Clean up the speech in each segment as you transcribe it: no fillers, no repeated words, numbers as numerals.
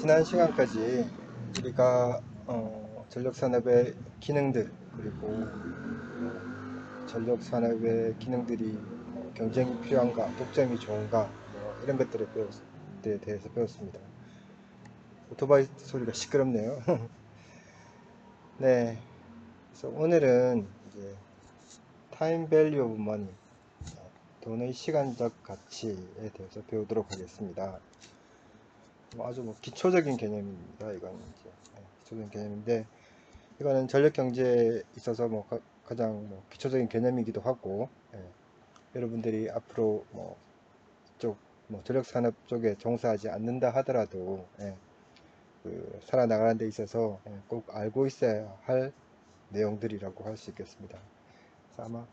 지난 시간까지 우리가 전력산업의 기능들, 그리고 전력산업의 기능들이 경쟁이 필요한가, 독점이 좋은가, 이런 것들에 대해서 배웠습니다. 오토바이 소리가 시끄럽네요. 네, 그래서 오늘은 이제 타임 밸류 오브 머니, 돈의 시간적 가치에 대해서 배우도록 하겠습니다. 아주 기초적인 개념입니다. 이건 이제 기초적인 개념인데, 이거는 전력 경제에 있어서 가장 기초적인 개념이기도 하고, 여러분들이 앞으로 이쪽 전력 산업 쪽에 종사하지 않는다 하더라도 살아나가는 데 있어서 꼭 알고 있어야 할 내용들이라고 할 수 있겠습니다. 그래서 아마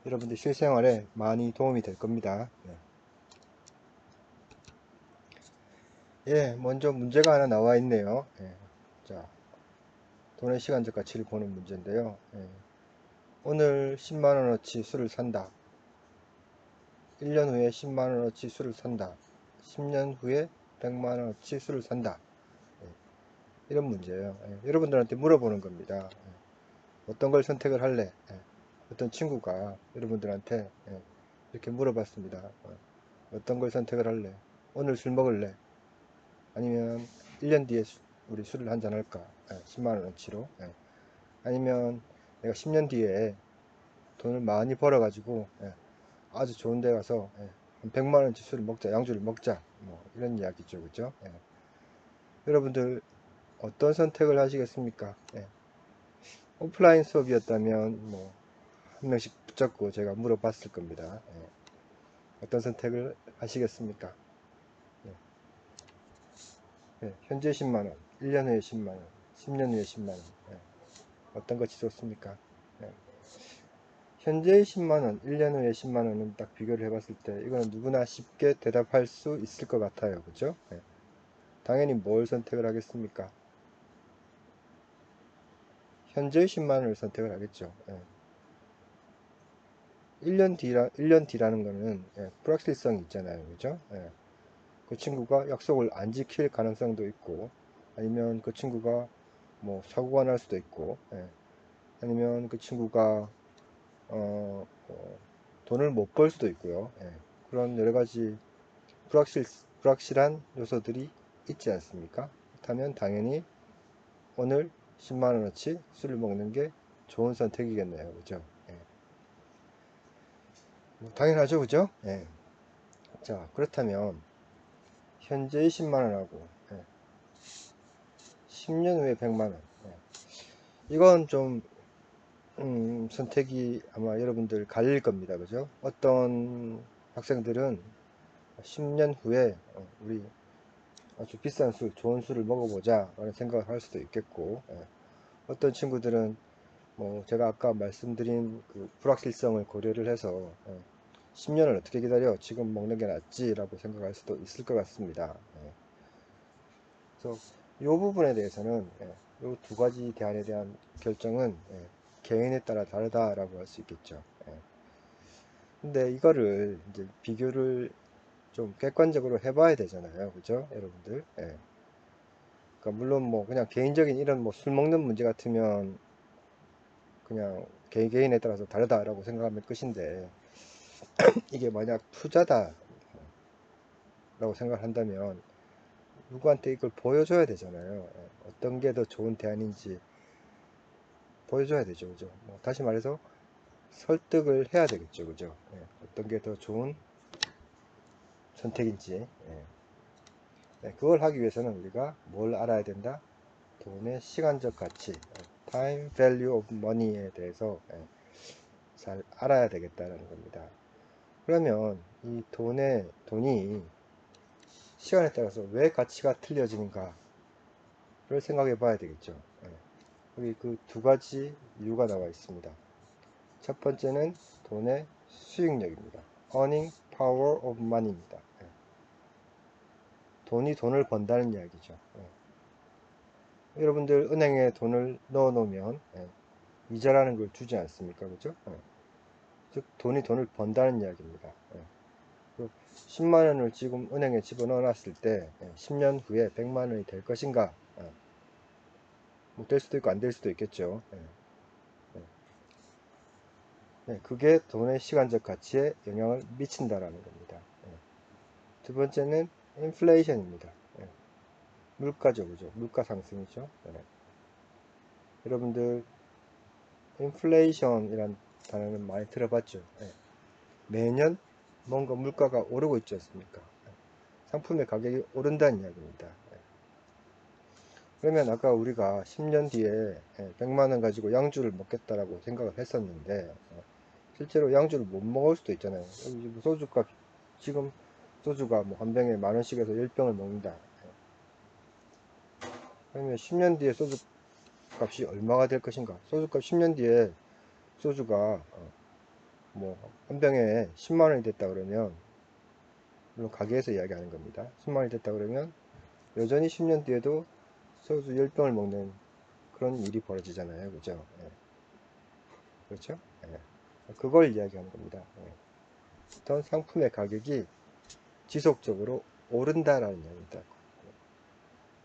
여러분들 실생활에 많이 도움이 될 겁니다. 먼저 문제가 하나 나와 있네요. 자, 돈의 시간적 가치를 보는 문제인데요. 오늘 10만원어치 술을 산다. 1년 후에 10만원어치 술을 산다. 10년 후에 100만원어치 술을 산다. 이런 문제예요. 여러분들한테 물어보는 겁니다. 어떤 걸 선택을 할래? 어떤 친구가 여러분들한테 이렇게 물어봤습니다. 어떤 걸 선택을 할래? 오늘 술 먹을래? 아니면 1년 뒤에 우리 술을 한잔 할까? 10만원어치로. 아니면 내가 10년 뒤에 돈을 많이 벌어가지고 아주 좋은 데 가서 한 100만원치 술을 먹자, 양주를 먹자, 이런 이야기죠. 그죠? 여러분들 어떤 선택을 하시겠습니까? 오프라인 수업이었다면 한 명씩 붙잡고 제가 물어봤을 겁니다. 어떤 선택을 하시겠습니까? 현재 10만원, 1년 후에 10만원, 10년 후에 10만원, 어떤 것이 좋습니까? 현재의 10만원, 1년 후에 10만원은 딱 비교를 해봤을 때 이거는 누구나 쉽게 대답할 수 있을 것 같아요. 그죠? 당연히 뭘 선택을 하겠습니까? 현재의 10만원을 선택을 하겠죠. 1년 뒤라는 거는 불확실성이 있잖아요. 그죠? 그 친구가 약속을 안 지킬 가능성도 있고, 아니면 그 친구가 사고가 날 수도 있고, 아니면 그 친구가 돈을 못 벌 수도 있고요. 그런 여러 가지 불확실한 요소들이 있지 않습니까? 그렇다면 당연히 오늘 10만원어치 술을 먹는 게 좋은 선택이겠네요. 그죠? 당연하죠. 그죠? 자, 그렇다면 현재의 10만원하고 10년 후에 100만원, 이건 좀 선택이 아마 여러분들 갈릴 겁니다. 그죠? 어떤 학생들은 10년 후에 우리 아주 비싼 술, 좋은 술을 먹어보자 라는 생각을 할 수도 있겠고, 어떤 친구들은 제가 아까 말씀드린 그 불확실성을 고려를 해서 10년을 어떻게 기다려, 지금 먹는 게 낫지 라고 생각할 수도 있을 것 같습니다. 그래서 이 부분에 대해서는 이 두 가지 대안에 대한 결정은 개인에 따라 다르다라고 할 수 있겠죠. 근데 이거를 이제 비교를 좀 객관적으로 해봐야 되잖아요. 그죠? 여러분들. 그러니까 물론 그냥 개인적인 이런 술 먹는 문제 같으면 그냥 개인에 따라서 다르다라고 생각하면 끝인데, 이게 만약 투자다 라고 생각을 한다면 누구한테 이걸 보여줘야 되잖아요. 어떤 게 더 좋은 대안인지 보여줘야 되죠. 그죠? 다시 말해서 설득을 해야 되겠죠. 그죠? 어떤 게 더 좋은 선택인지. 그걸 하기 위해서는 우리가 뭘 알아야 된다? 돈의 시간적 가치, time value of money에 대해서 잘 알아야 되겠다는 겁니다. 그러면 이 돈이 시간에 따라서 왜 가치가 틀려지는가를 생각해 봐야 되겠죠. 여기 그 두 가지 이유가 나와 있습니다. 첫 번째는 돈의 수익력입니다. earning power of money입니다. 돈이 돈을 번다는 이야기죠. 여러분들 은행에 돈을 넣어 놓으면 이자라는 걸 주지 않습니까? 그죠? 즉 돈이 돈을 번다는 이야기입니다. 10만원을 지금 은행에 집어넣어 놨을 때 10년 후에 100만원이 될 것인가? 뭐 될 수도 있고 안 될 수도 있겠죠. 그게 돈의 시간적 가치에 영향을 미친다라는 겁니다. 두 번째는 인플레이션입니다. 물가죠, 그죠? 물가 상승이죠. 여러분들 인플레이션이란 단어는 많이 들어봤죠. 매년 뭔가 물가가 오르고 있지 않습니까? 상품의 가격이 오른다는 이야기입니다. 그러면 아까 우리가 10년 뒤에 100만원 가지고 양주를 먹겠다라고 생각을 했었는데 실제로 양주를 못 먹을 수도 있잖아요. 소주값 지금 소주가 뭐 한 병에 만원씩 해서 10병을 먹는다. 그러면 10년 뒤에 소주 값이 얼마가 될 것인가? 소주값 10년 뒤에 소주가 뭐 한 병에 10만원이 됐다 그러면, 물론 가게에서 이야기하는 겁니다. 10만원이 됐다 그러면 여전히 10년 뒤에도 소주 10병을 먹는 그런 일이 벌어지잖아요. 그죠? 그렇죠? 그걸 이야기하는 겁니다. 어떤 상품의 가격이 지속적으로 오른다라는 이야기입니다.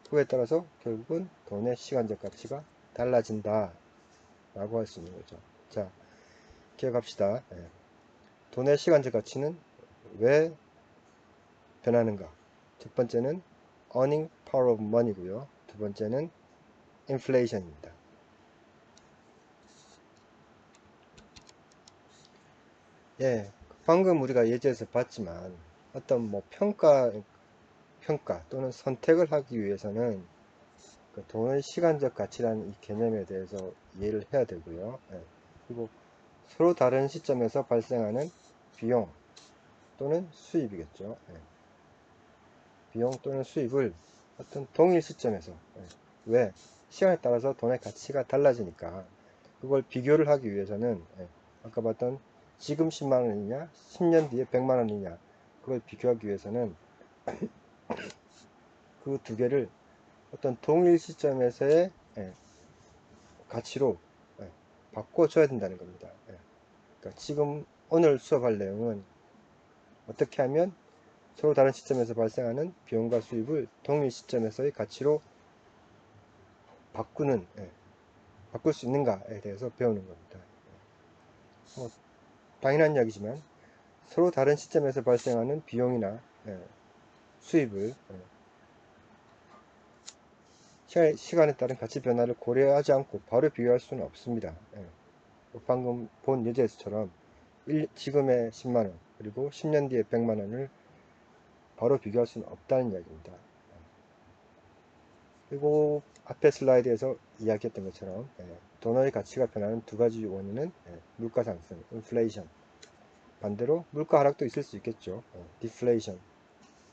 그거에 따라서 결국은 돈의 시간적 가치가 달라진다 라고 할 수 있는 거죠. 자, 기억합시다. 돈의 시간적 가치는 왜 변하는가? 첫 번째는 earning power of money고요. 두 번째는 inflation입니다. 방금 우리가 예제에서 봤지만 어떤 뭐 평가 또는 선택을 하기 위해서는 그 돈의 시간적 가치라는 이 개념에 대해서 이해를 해야 되고요. 그리고 서로 다른 시점에서 발생하는 비용 또는 수입이겠죠. 비용 또는 수입을 어떤 동일 시점에서, 왜? 시간에 따라서 돈의 가치가 달라지니까 그걸 비교를 하기 위해서는 아까 봤던 지금 10만원이냐 10년 뒤에 100만원이냐 그걸 비교하기 위해서는 그 두 개를 어떤 동일 시점에서의 가치로 바꿔줘야 된다는 겁니다. 그러니까 지금 오늘 수업할 내용은 어떻게 하면 서로 다른 시점에서 발생하는 비용과 수입을 동일 시점에서의 가치로 바꿀 수 있는가에 대해서 배우는 겁니다. 당연한 이야기지만 서로 다른 시점에서 발생하는 비용이나 수입을 시간에 따른 가치 변화를 고려하지 않고 바로 비교할 수는 없습니다. 방금 본 예제에서처럼 지금의 10만원 그리고 10년 뒤에 100만원을 바로 비교할 수는 없다는 이야기입니다. 그리고 앞에 슬라이드에서 이야기했던 것처럼 돈의 가치가 변하는 두 가지 원인은 물가 상승, 인플레이션, 반대로 물가 하락도 있을 수 있겠죠. 디플레이션.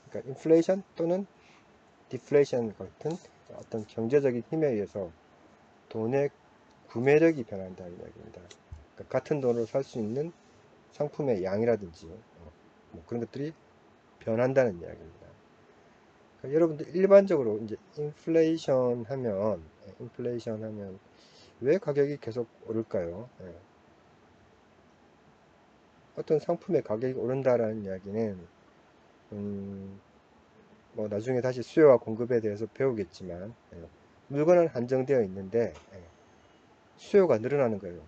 그러니까 인플레이션 또는 디플레이션 같은 어떤 경제적인 힘에 의해서 돈의 구매력이 변한다는 이야기입니다. 그러니까 같은 돈으로 살 수 있는 상품의 양이라든지 뭐 그런 것들이 변한다는 이야기입니다. 그러니까 여러분들 일반적으로 이제 인플레이션 하면 왜 가격이 계속 오를까요? 어떤 상품의 가격이 오른다라는 이야기는 뭐 나중에 다시 수요와 공급에 대해서 배우겠지만 물건은 한정되어 있는데 수요가 늘어나는 거예요.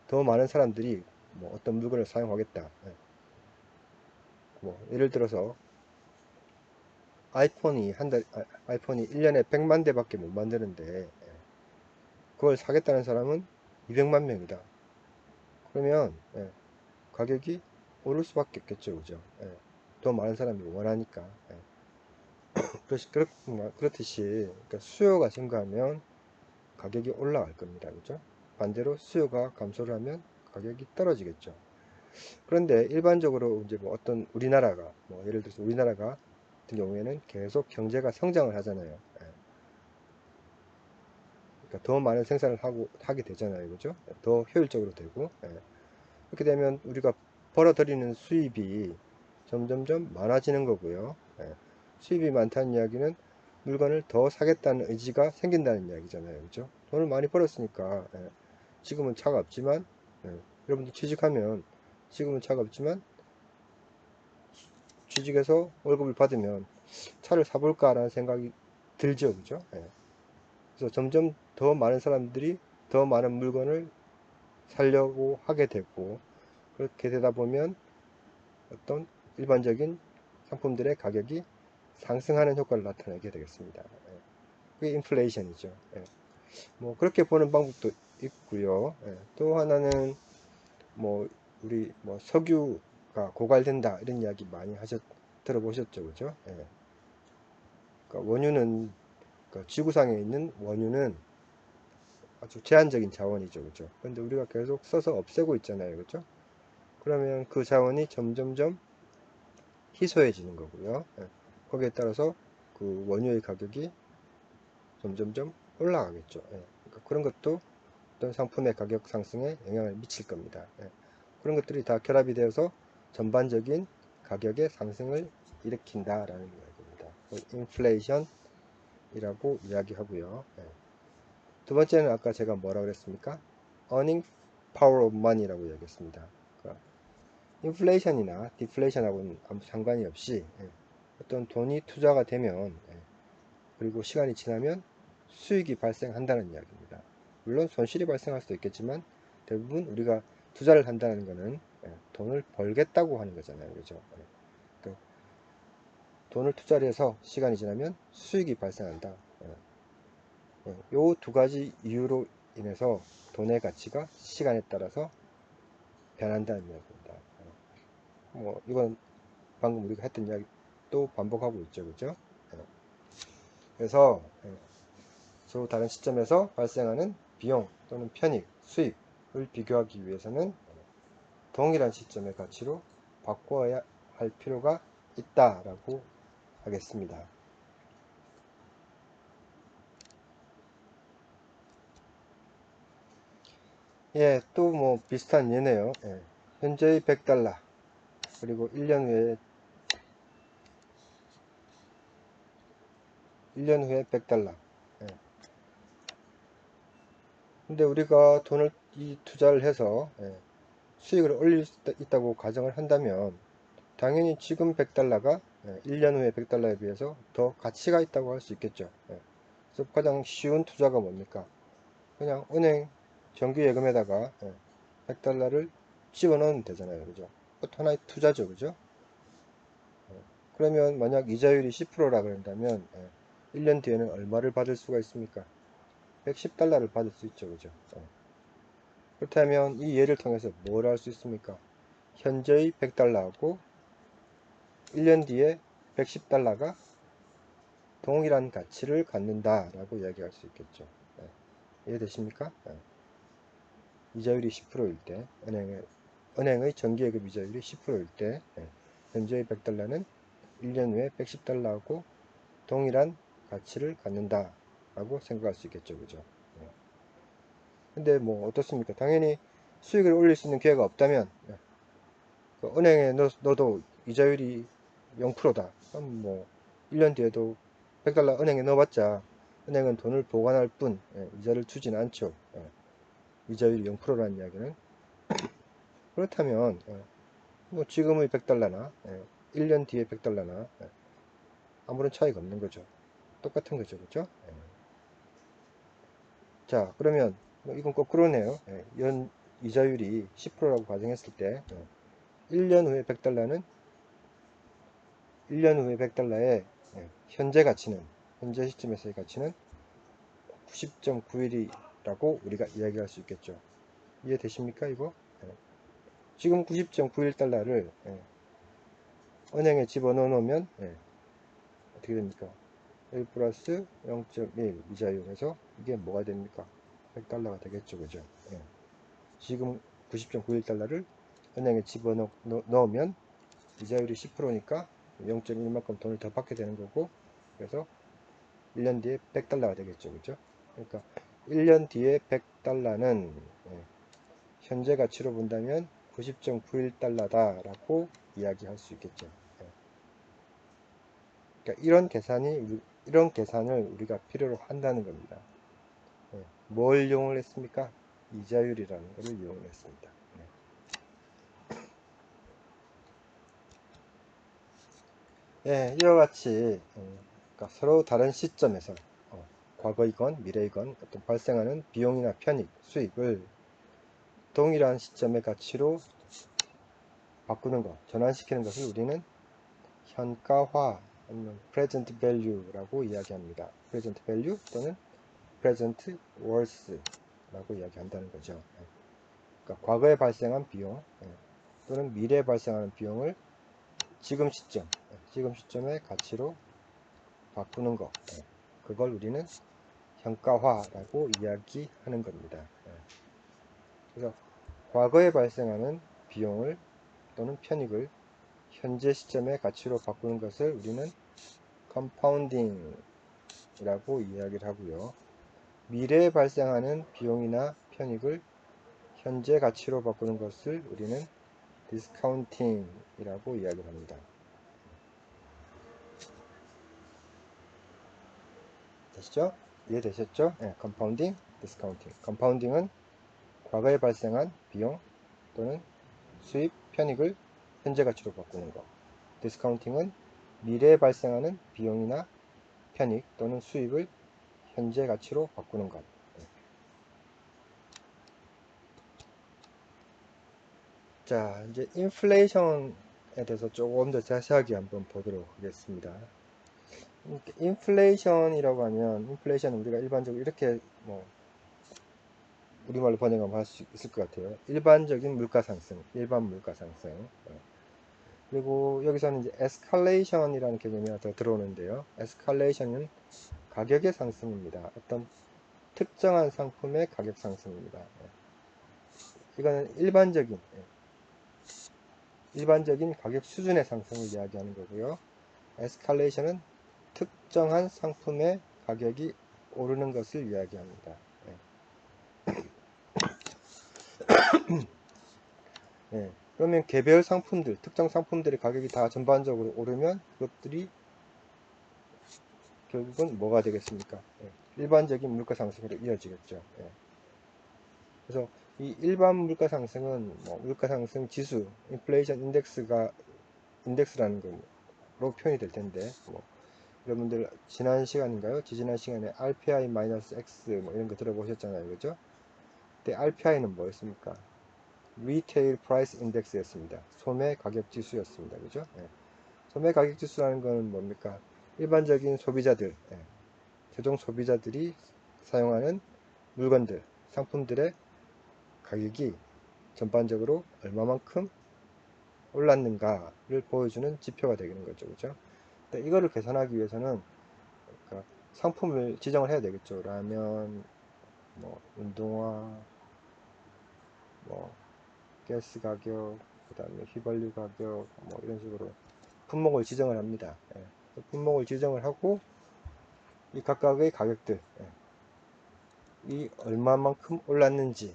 더 많은 사람들이 뭐 어떤 물건을 사용하겠다. 뭐 예를 들어서 아이폰이 1년에 100만 대밖에 못 만드는데 그걸 사겠다는 사람은 200만 명이다. 그러면 가격이 오를 수밖에 없겠죠. 그죠? 더 많은 사람이 원하니까. 그렇듯이 그러니까 수요가 증가하면 가격이 올라갈 겁니다. 그죠? 반대로 수요가 감소를 하면 가격이 떨어지겠죠. 그런데 일반적으로 이제 뭐 어떤 우리나라가 뭐 예를 들어서 우리나라가 같은 경우에는 계속 경제가 성장을 하잖아요. 그러니까 더 많은 생산을 하게 되잖아요. 그죠? 더 효율적으로 되고. 그렇게 되면 우리가 벌어들이는 수입이 점점점 많아지는 거고요. 수입이 많다는 이야기는 물건을 더 사겠다는 의지가 생긴다는 이야기잖아요. 그죠? 돈을 많이 벌었으니까 지금은 차가 없지만 여러분들 취직하면 지금은 차가 없지만 취직해서 월급을 받으면 차를 사볼까라는 생각이 들죠, 그죠? 예. 그래서 점점 더 많은 사람들이 더 많은 물건을 사려고 하게 되고, 그렇게 되다 보면 어떤 일반적인 상품들의 가격이 상승하는 효과를 나타내게 되겠습니다. 예. 그게 인플레이션이죠. 예. 뭐 그렇게 보는 방법도 있고요. 예. 또 하나는 뭐 우리 뭐 석유가 고갈된다 이런 이야기 많이 들어보셨죠, 그죠? 예. 그러니까 원유는, 그러니까 지구상에 있는 원유는 아주 제한적인 자원이죠, 그죠? 근데 우리가 계속 써서 없애고 있잖아요, 그죠? 그러면 그 자원이 점점점 희소해지는 거고요. 예. 거기에 따라서 그 원유의 가격이 점점점 올라가겠죠. 예. 그러니까 그런 것도 어떤 상품의 가격 상승에 영향을 미칠 겁니다. 예. 그런 것들이 다 결합이 되어서 전반적인 가격의 상승을 일으킨다라는 이야기입니다. 인플레이션이라고 이야기하고요. 예. 두 번째는 아까 제가 뭐라 그랬습니까? Earning Power of Money라고 이야기했습니다. 그러니까 인플레이션이나 디플레이션하고는 아무 상관이 없이 어떤 돈이 투자가 되면 그리고 시간이 지나면 수익이 발생한다는 이야기입니다. 물론 손실이 발생할 수도 있겠지만 대부분 우리가 투자를 한다는 것은 돈을 벌겠다고 하는 거잖아요, 그죠? 그러니까 돈을 투자를 해서 시간이 지나면 수익이 발생한다. 요 두 가지 이유로 인해서 돈의 가치가 시간에 따라서 변한다는 이야기입니다. 뭐 이건 방금 우리가 했던 이야기 또 반복하고 있죠, 그죠? 그래서 서로 다른 시점에서 발생하는 비용 또는 편익, 수익을 비교하기 위해서는 동일한 시점의 가치로 바꿔야 할 필요가 있다라고 하겠습니다. 예, 또 뭐 비슷한 예네요. 예, 현재의 100달러 그리고 1년 후에 100달러. 예. 근데 우리가 돈을 투자를 해서 수익을 올릴 수 있다고 가정을 한다면 당연히 지금 100달러가 1년 후에 100달러에 비해서 더 가치가 있다고 할 수 있겠죠. 그래서 가장 쉬운 투자가 뭡니까? 그냥 은행 정기예금에다가 100달러를 집어넣으면 되잖아요, 그죠? 그것도 하나의 투자죠, 그죠? 그러면 만약 이자율이 10%라 그런다면 1년 뒤에는 얼마를 받을 수가 있습니까? 110달러를 받을 수 있죠, 그죠? 그렇다면 이 예를 통해서 뭘 할 수 있습니까? 현재의 100달러하고 1년 뒤에 110달러가 동일한 가치를 갖는다라고 이야기할 수 있겠죠. 이해되십니까? 이자율이 10%일 때, 은행의 정기예금 이자율이 10%일 때, 현재의 100달러는 1년 후에 110달러하고 동일한 가치를 갖는다라고 생각할 수 있겠죠, 그죠? 근데 뭐 어떻습니까? 당연히 수익을 올릴 수 있는 기회가 없다면, 그 은행에 넣어도 이자율이 0%다. 그럼 뭐 1년 뒤에도 100달러 은행에 넣어봤자 은행은 돈을 보관할 뿐 이자를 주지는 않죠. 이자율이 0%라는 이야기는. 그렇다면 뭐 지금의 100달러나 1년 뒤에 100달러나 아무런 차이가 없는 거죠. 똑같은 거죠, 그죠? 자, 그러면 뭐 이건 거꾸로네요. 연 이자율이 10%라고 가정했을 때 1년 후에 100달러는 1년 후에 100달러의 현재 가치는, 현재 시점에서의 가치는 90.91이라고 우리가 이야기할 수 있겠죠. 이해되십니까, 이거? 지금 90.91달러를 은행에 집어넣어 놓으면 어떻게 됩니까? 1 플러스 0.1 이자율에서 이게 뭐가 됩니까? 100달러가 되겠죠, 그죠? 지금 90.91달러를 은행에 집어넣으면 이자율이 10%니까 0.1만큼 돈을 더 받게 되는 거고, 그래서 1년 뒤에 100달러가 되겠죠, 그죠? 그러니까 1년 뒤에 100달러는 현재 가치로 본다면 90.91달러다 라고 이야기할 수 있겠죠. 그러니까 이런 계산을 우리가 필요로 한다는 겁니다. 뭘 이용을 했습니까? 이자율이라는 것을 이용을 했습니다. 예, 이와 같이 그러니까 서로 다른 시점에서 과거이건 미래이건 어떤 발생하는 비용이나 편익, 수익을 동일한 시점의 가치로 바꾸는 것, 전환시키는 것을 우리는 현가화 아니면 present value라고 이야기합니다. present value 또는 present worth라고 이야기한다는 거죠. 그러니까 과거에 발생한 비용 또는 미래에 발생하는 비용을 지금 시점의 가치로 바꾸는 것, 그걸 우리는 현가화라고 이야기하는 겁니다. 그래서 과거에 발생하는 비용을 또는 편익을 현재 시점의 가치로 바꾸는 것을 우리는 컴파운딩이라고 이야기를 하고요. 미래에 발생하는 비용이나 편익을 현재 가치로 바꾸는 것을 우리는 디스카운팅이라고 이야기를 합니다. 되시죠? 이해되셨죠? 네, 컴파운딩, 디스카운팅. 컴파운딩은 과거에 발생한 비용 또는 수입, 편익을 현재 가치로 바꾸는 것. 디스카운팅은 미래에 발생하는 비용이나 편익 또는 수입을 현재 가치로 바꾸는 것. 자, 이제 인플레이션에 대해서 조금 더 자세하게 한번 보도록 하겠습니다. 인플레이션이라고 하면, 인플레이션은 우리가 일반적으로 이렇게 우리말로 번역하면 할 수 있을 것 같아요. 일반적인 물가 상승, 일반 물가 상승. 그리고 여기서는 이제 에스컬레이션이라는 개념이 하나 더 들어오는데요. 에스컬레이션은 가격의 상승입니다. 어떤 특정한 상품의 가격 상승입니다. 이거는 일반적인 가격 수준의 상승을 이야기하는 거고요. 에스컬레이션은 특정한 상품의 가격이 오르는 것을 이야기합니다. 그러면 개별 상품들, 특정 상품들의 가격이 다 전반적으로 오르면 그것들이 결국은 뭐가 되겠습니까? 일반적인 물가 상승으로 이어지겠죠. 그래서 이 일반 물가 상승은 물가 상승 지수, 인플레이션 인덱스라는 걸로 표현이 될 텐데, 여러분들 지난 시간인가요? 지지난 시간에 RPI-X 이런 거 들어보셨잖아요, 그죠? 그때 RPI는 뭐였습니까? Retail Price Index였습니다. 소매 가격 지수였습니다, 그죠? 소매 가격 지수라는 것은 뭡니까? 일반적인 소비자들, 최종 소비자들이 사용하는 물건들, 상품들의 가격이 전반적으로 얼마만큼 올랐는가를 보여주는 지표가 되는 거죠, 그죠? 근데 이거를 계산하기 위해서는 그러니까 상품을 지정을 해야 되겠죠. 라면, 운동화, 가스 가격, 그 다음에 휘발유 가격, 이런 식으로 품목을 지정을 합니다. 품목을 지정을 하고 이 각각의 가격들 이 얼마만큼 올랐는지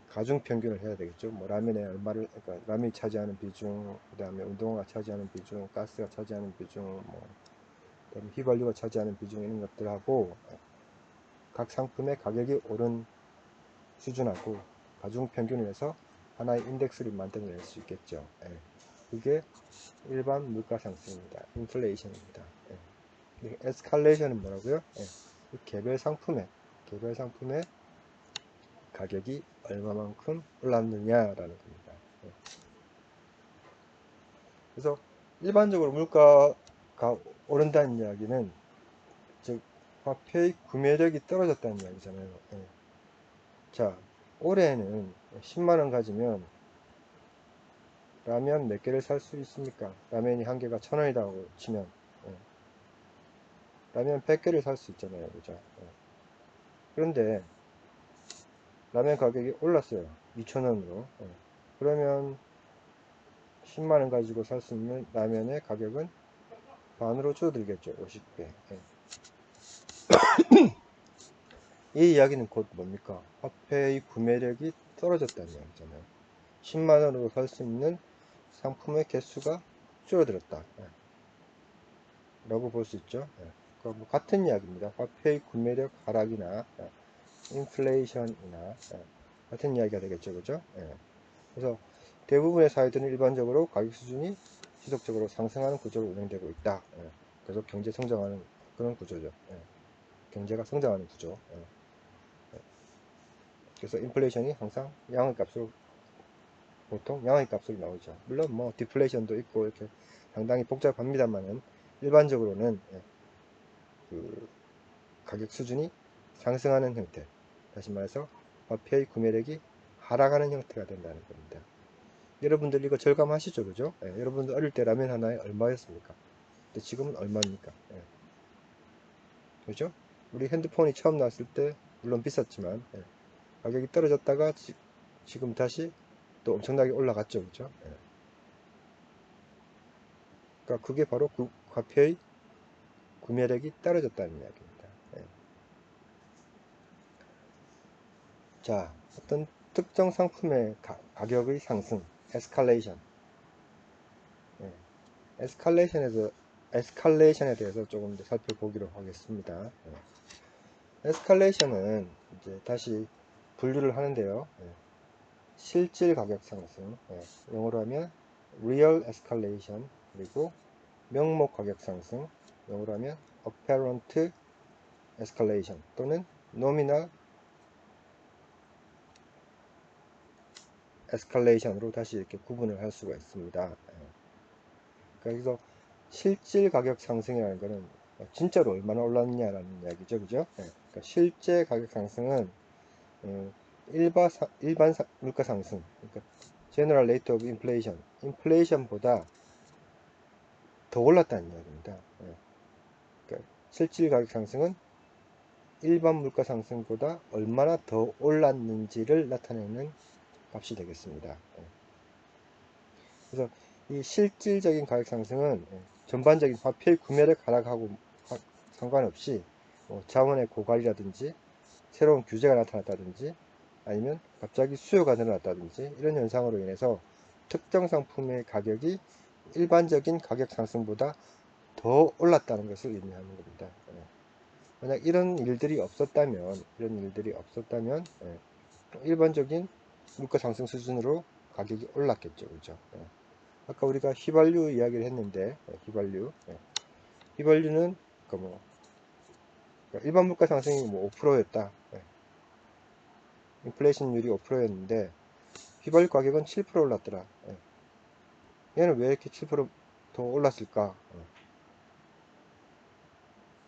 가중 평균을 해야 되겠죠. 라면에 얼마를, 그러니까 라면이 차지하는 비중, 그 다음에 운동화가 차지하는 비중, 가스가 차지하는 비중, 그다음에 휘발유가 차지하는 비중 이런 것들하고 각 상품의 가격이 오른 수준하고 가중 평균을 해서 하나의 인덱스를 만들어낼 수 있겠죠. 그게 일반 물가 상승입니다. 인플레이션입니다. 에스컬레이션은 뭐라고요? 개별 상품의 가격이 얼마만큼 올랐느냐라는 겁니다. 그래서 일반적으로 물가가 오른다는 이야기는 즉 화폐의 구매력이 떨어졌다는 이야기잖아요. 자, 올해는 10만원 가지면 라면 몇 개를 살 수 있습니까? 라면이 한 개가 1,000원이라고 치면 라면 100개를 살 수 있잖아요, 그죠? 그런데 라면 가격이 올랐어요, 2,000원으로. 그러면 10만원 가지고 살 수 있는 라면의 가격은 반으로 줄어들겠죠, 50배. 이 이야기는 곧 뭡니까? 화폐의 구매력이 떨어졌다는 이야기잖아요. 10만원으로 살 수 있는 상품의 개수가 줄어들었다 라고 볼 수 있죠. 그러니까 같은 이야기입니다. 화폐의 구매력 하락이나 인플레이션이나 같은 이야기가 되겠죠, 그죠? 그래서 대부분의 사회들은 일반적으로 가격 수준이 지속적으로 상승하는 구조로 운영되고 있다. 계속 경제 성장하는 그런 구조죠. 경제가 성장하는 구조. 그래서 인플레이션이 항상 양의 값으로, 보통 양의 값으로 나오죠. 물론 뭐 디플레이션도 있고 이렇게 상당히 복잡합니다만은 일반적으로는 그 가격 수준이 상승하는 형태, 다시 말해서 화폐의 구매력이 하락하는 형태가 된다는 겁니다. 여러분들 이거 절감하시죠, 그죠? 여러분들 어릴 때 라면 하나에 얼마였습니까? 근데 지금은 얼마입니까? 그죠? 우리 핸드폰이 처음 나왔을 때 물론 비쌌지만 가격이 떨어졌다가 지금 다시 또 엄청나게 올라갔죠, 그죠? 그러니까 그게 바로 그 화폐의 구매력이 떨어졌다는 이야기입니다. 자, 어떤 특정 상품의 가격의 상승, 에스컬레이션. 에스컬레이션에 대해서 조금 더 살펴보기로 하겠습니다. 에스컬레이션은 이제 다시 분류를 하는데요. 실질 가격 상승, 영어로 하면 real escalation, 그리고 명목 가격 상승, 영어로 하면 apparent escalation 또는 nominal escalation으로 다시 이렇게 구분을 할 수가 있습니다. 그래서 실질 가격 상승이라는 것은 진짜로 얼마나 올랐냐라는 이야기죠, 그죠? 그러니까 실제 가격 상승은 일반 물가 상승, 그러니까 General Rate of Inflation, 인플레이션보다 더 올랐다는 이야기입니다. 그러니까 실질 가격 상승은 일반 물가 상승보다 얼마나 더 올랐는지를 나타내는 값이 되겠습니다. 그래서 이 실질적인 가격 상승은 전반적인 화폐의 구매력 하락하고 상관없이 자원의 고갈이라든지 새로운 규제가 나타났다든지 아니면 갑자기 수요가 늘어났다든지 이런 현상으로 인해서 특정 상품의 가격이 일반적인 가격 상승보다 더 올랐다는 것을 의미하는 겁니다. 만약 이런 일들이 없었다면 일반적인 물가 상승 수준으로 가격이 올랐겠죠, 그죠? 아까 우리가 휘발유 이야기를 했는데 휘발유는 그러니까 일반 물가 상승이 뭐 5%였다. 인플레이션율이 5%였는데 휘발유 가격은 7% 올랐더라. 얘는 왜 이렇게 7%더 올랐을까?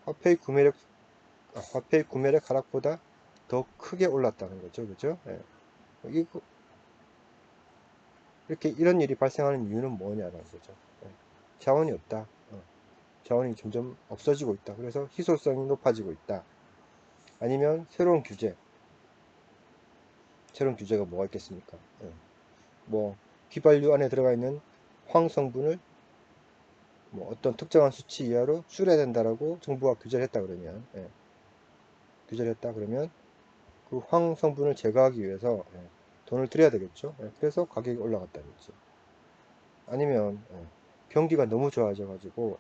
화폐의 구매력 하락보다 더 크게 올랐다는 거죠, 그죠? 이렇게 이런 일이 발생하는 이유는 뭐냐라는 거죠. 자원이 없다. 자원이 점점 없어지고 있다. 그래서 희소성이 높아지고 있다. 아니면 새로운 규제가 뭐가 있겠습니까? 뭐 휘발유 안에 들어가 있는 황 성분을 뭐 어떤 특정한 수치 이하로 줄여야 된다라고 정부가 규제를 했다 그러면 그 황 성분을 제거하기 위해서 돈을 들여야 되겠죠. 그래서 가격이 올라갔다든지 아니면 경기가 너무 좋아져 가지고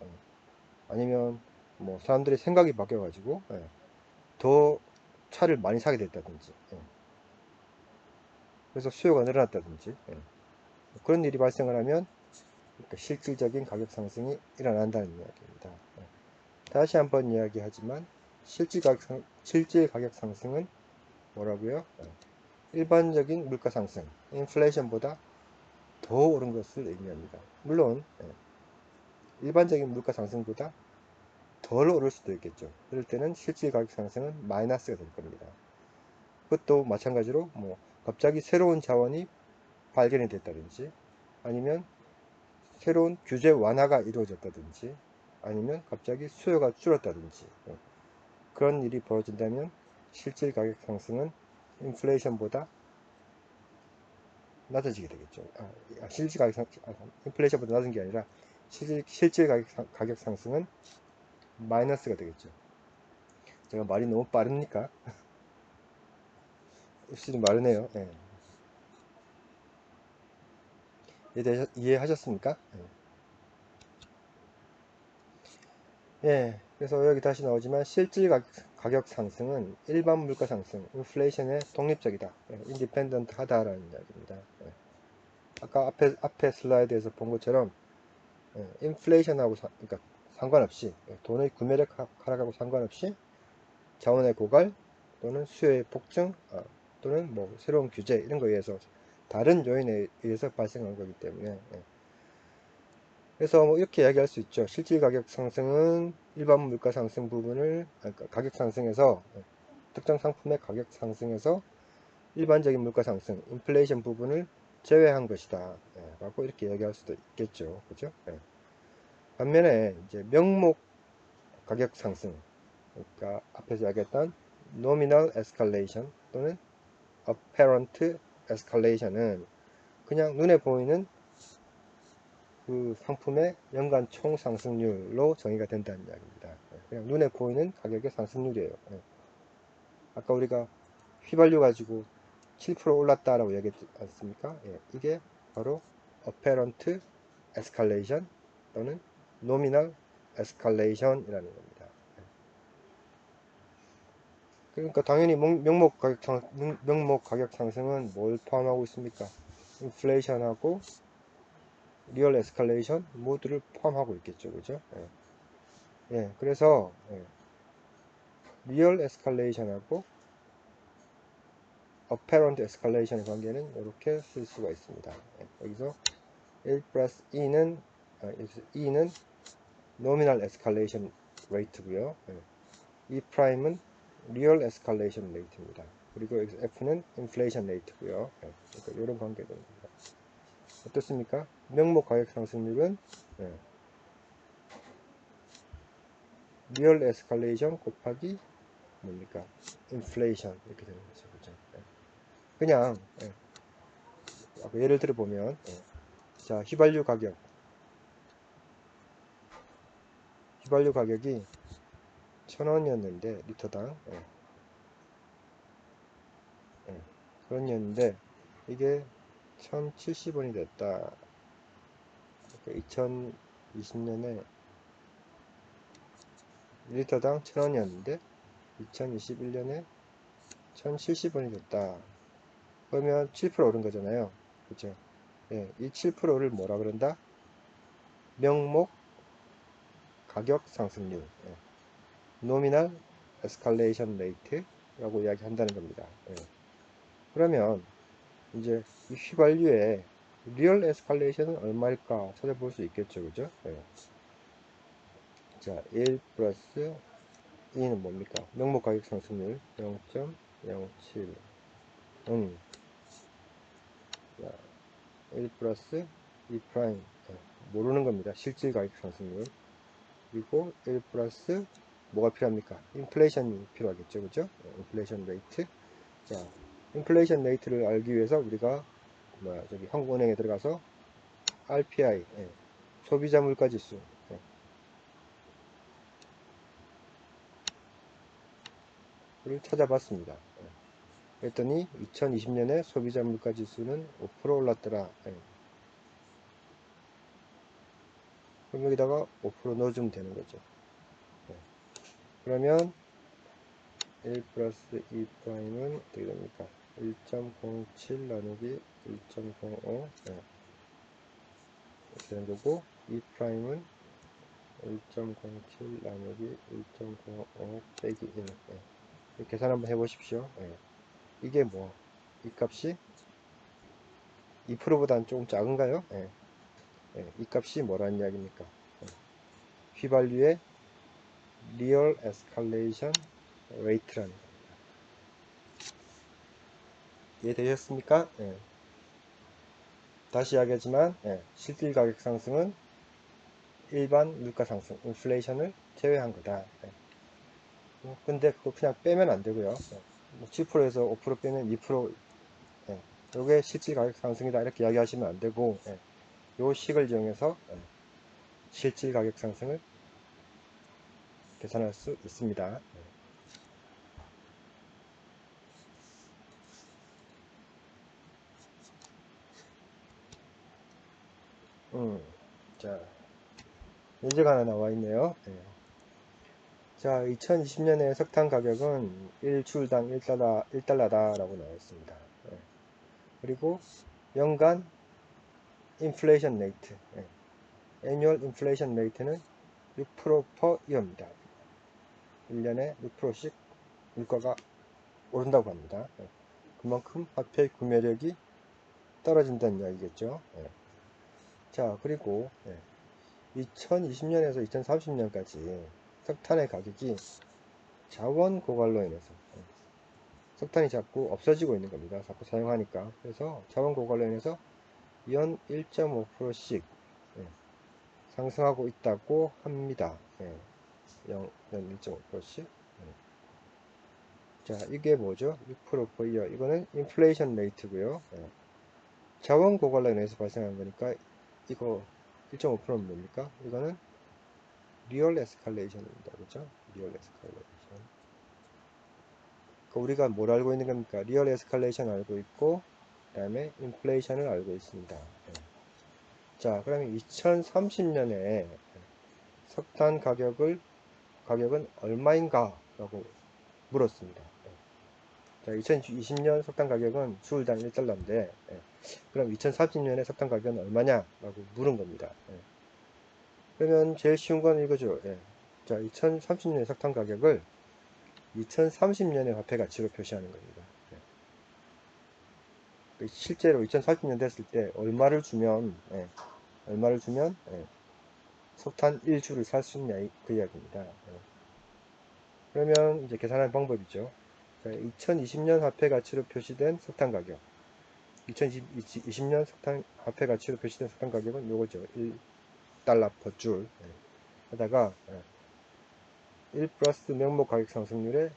아니면 뭐 사람들의 생각이 바뀌어 가지고 더 차를 많이 사게 됐다든지 그래서 수요가 늘어났다든지 그런 일이 발생을 하면 그러니까 실질적인 가격 상승이 일어난다는 이야기입니다. 다시 한번 이야기하지만 실질 가격 상승은 뭐라고요? 일반적인 물가 상승, 인플레이션보다 더 오른 것을 의미합니다. 물론 일반적인 물가 상승보다 덜 오를 수도 있겠죠. 그럴 때는 실질 가격 상승은 마이너스가 될 겁니다. 그것도 마찬가지로 뭐 갑자기 새로운 자원이 발견이 됐다든지 아니면 새로운 규제 완화가 이루어졌다든지 아니면 갑자기 수요가 줄었다든지 그런 일이 벌어진다면 실질 가격 상승은 인플레이션보다 낮아지게 되겠죠. 실질 가격 인플레이션보다 낮은 게 아니라 실질 가격 상승은 마이너스가 되겠죠. 제가 말이 너무 빠릅니까? 입술이 마르네요. 이해하셨습니까? 그래서 여기 다시 나오지만 실질 가격 상승은 일반 물가 상승, 인플레이션에 독립적이다. 인디펜던트 하다라는 이야기입니다. 아까 앞에 슬라이드에서 본 것처럼 인플레이션하고 그러니까 상관없이, 돈의 구매력 하락하고 상관없이 자원의 고갈 또는 수요의 폭증, 또는 뭐 새로운 규제 이런 거에 의해서, 다른 요인에 의해서 발생한 거기 때문에, 그래서 뭐 이렇게 이야기할 수 있죠. 실질 가격 상승은 일반 물가 상승 부분을, 그러니까 가격 상승에서, 특정 상품의 가격 상승에서 일반적인 물가 상승, 인플레이션 부분을 제외한 것이다, 라고 이렇게 이야기할 수도 있겠죠. 그죠? 반면에 이제 명목 가격 상승, 그러니까 앞에서 이야기했던 nominal escalation 또는 apparent escalation은 그냥 눈에 보이는 그 상품의 연간 총 상승률로 정의가 된다는 이야기입니다. 그냥 눈에 보이는 가격의 상승률이에요. 아까 우리가 휘발유 가지고 7% 올랐다라고 얘기했지 않습니까? 이게 바로 apparent escalation 또는 nominal escalation 이라는 겁니다. 그러니까 당연히 명목 가격 상승은 뭘 포함하고 있습니까? 인플레이션하고 리얼 에스컬레이션 모두를 포함하고 있겠죠. 그죠? 그래서 리얼 에스컬레이션하고 apparent escalation의 관계는 이렇게 쓸 수가 있습니다. 여기서 1 플러스 E는 nominal escalation rate고요. E 프라임은 real escalation rate입니다. 그리고 여기서 F는 inflation rate고요. 그러니까 이런 관계입니다. 어떻습니까? 명목 가격 상승률은 real escalation 곱하기 뭡니까? inflation 이렇게 되는 거죠. 그죠? 그냥 예를 들어 보면, 자, 휘발유 가격이 1,000원이었는데 리터당, 그런이었는데 이게 1,070원이 됐다. 2020년에 리터당 1,000원이었는데 2021년에 1,070원이 됐다. 그러면 7% 오른 거잖아요. 그죠? 이 7%를 뭐라 그런다? 명목 가격 상승률, nominal escalation rate라고 이야기한다는 겁니다. 그러면 이제 이 휘발유의 리얼 에스컬레이션은 얼마일까 찾아볼 수 있겠죠. 그죠? 자, 1 플러스 2는 뭡니까? 명목 가격 상승률 0.07. 자, 1 플러스 2 프라임. 모르는 겁니다. 실질 가격 상승률. 그리고 1 플러스 뭐가 필요합니까? 인플레이션이 필요하겠죠. 그죠? 인플레이션 레이트. 자, 인플레이션 레이트를 알기 위해서 우리가 저기 한국은행에 들어가서 RPI, 소비자 물가 지수, 를 찾아봤습니다. 그랬더니 2020년에 소비자 물가 지수는 5% 올랐더라. 그럼 여기다가 5% 넣어주면 되는 거죠. 그러면 1 플러스 2 프라임은 어떻게 됩니까? 1.07 나누기 1.05 이렇게 되는 거고, 2 프라임은 1.07 나누기 1.05 빼기 1. 계산 한번 해보십시오. 이게 뭐, 이 값이 2%보다는 조금 작은가요? 이 값이 뭐라는 이야기입니까? 휘발유의 리얼 에스컬레이션 레이트라는 겁니다. 이해되셨습니까? 다시 이야기하지만, 실질 가격 상승은 일반 물가 상승, 인플레이션을 제외한 거다. 근데 그거 그냥 빼면 안 되고요. 7%에서 5% 빼면 2%, 요게 실질 가격 상승이다 이렇게 이야기하시면 안 되고, 요 식을 이용해서 실질 가격 상승을 계산할 수 있습니다. 자, 문제가 하나 나와 있네요. 자, 2020년에 석탄 가격은 1주당 1달러다라고 나와 있습니다. 그리고 연간 인플레이션 레이트, annual inflation rate는 6% per year입니다. 1년에 6%씩 물가가 오른다고 합니다. 그만큼 화폐의 구매력이 떨어진다는 이야기겠죠. 자, 그리고 2020년에서 2030년까지 석탄의 가격이 자원 고갈로 인해서 석탄이 자꾸 없어지고 있는 겁니다. 자꾸 사용하니까. 그래서 자원 고갈로 인해서 연 1.5%씩 상승하고 있다고 합니다. 연 1.5%씩. 자, 이게 뭐죠? 6% per year. 이거는 인플레이션 레이트고요. 자원 고갈로 인해서 발생한 거니까 이거 1.5%는 뭡니까? 이거는 리얼 에스컬레이션입니다. 그죠? 리얼 에스컬레이션. 우리가 뭘 알고 있는 겁니까? 리얼 에스컬레이션 알고 있고, 그 다음에 인플레이션을 알고 있습니다. 자, 그러면 2030년에 석탄 가격은 얼마인가? 라고 물었습니다. 자, 2020년 석탄 가격은 주울당 1달러인데, 그럼 2030년에 석탄 가격은 얼마냐? 라고 물은 겁니다. 그러면 제일 쉬운 건 이거죠. 자, 2030년의 석탄 가격을 2030년의 화폐 가치로 표시하는 겁니다. 실제로 2040년 됐을 때 얼마를 주면 석탄 1주를 살 수 있냐 그 이야기입니다. 그러면 이제 계산하는 방법이죠. 2020년 화폐 가치로 표시된 석탄 가격, 2020년 석탄 화폐 가치로 표시된 석탄 가격은 요거죠. 1달러 per 줄 하다가 1 플러스 명목 가격 상승률의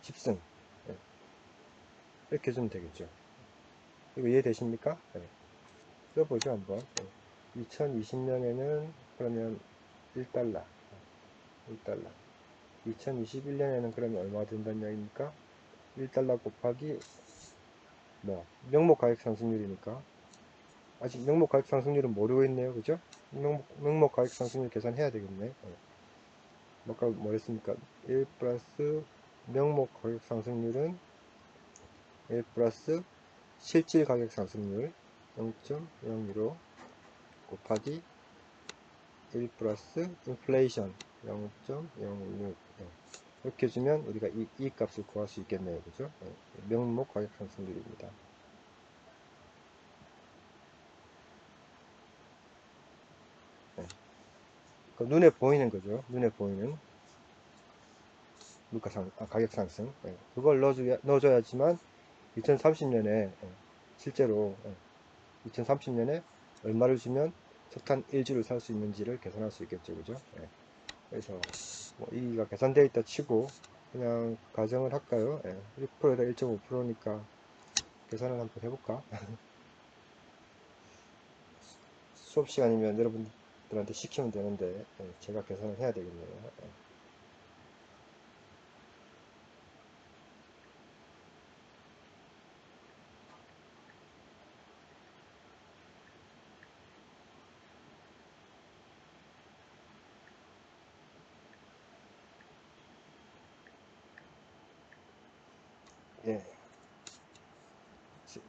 10승 이렇게 해주면 되겠죠. 이거 이해되십니까? 써보죠 한번. 2020년에는 그러면 1달러 2021년에는 그러면 얼마 된다는 얘기입니까? 1달러 곱하기 명목 가격 상승률이니까 아직 명목 가격 상승률은 모르고 있네요. 그죠? 명목 가격 상승률 계산해야 되겠네. 아까 뭐랬습니까? 1 플러스 명목 가격 상승률은 1 플러스 실질 가격 상승률 0.015 곱하기 1 플러스 인플레이션 0.016 이렇게 해주면 우리가 이 값을 구할 수 있겠네요. 그죠? 명목 가격 상승률입니다. 눈에 보이는 거죠. 눈에 보이는 가격 상승. 그걸 넣어줘야지만 2030년에 실제로 2030년에 얼마를 주면 석탄 1주를 살 수 있는지를 계산할 수 있겠죠. 그죠? 그래서 이가 계산되어 있다 치고 그냥 가정을 할까요? 6%에다 1.5%니까 계산을 한번 해볼까? 수업 시간이면 여러분들한테 시키면 되는데 제가 계산을 해야 되겠네요.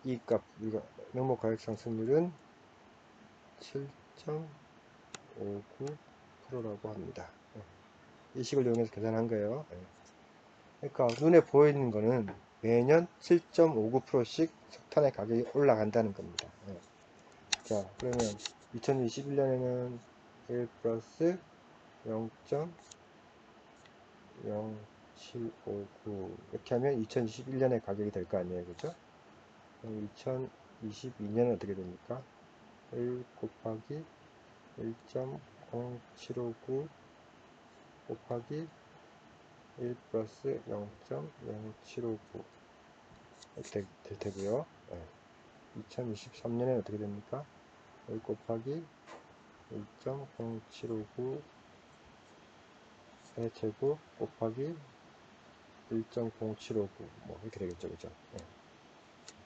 이 값, 우리가 명목 가격 상승률은 7.59%라고 합니다. 이 식을 이용해서 계산한 거예요. 그러니까 눈에 보이는 거는 매년 7.59%씩 석탄의 가격이 올라간다는 겁니다. 자, 그러면 2021년에는 1 플러스 0.0759 이렇게 하면 2021년의 가격이 될 거 아니에요. 그죠? 2022년은 어떻게 됩니까? 1 곱하기 1.0759 곱하기 1 플러스 0.0759 이렇게 될 테고요. 2023년에는 어떻게 됩니까? 1 곱하기 1.0759의 제곱 곱하기 1.0759 이렇게 되겠죠. 그죠?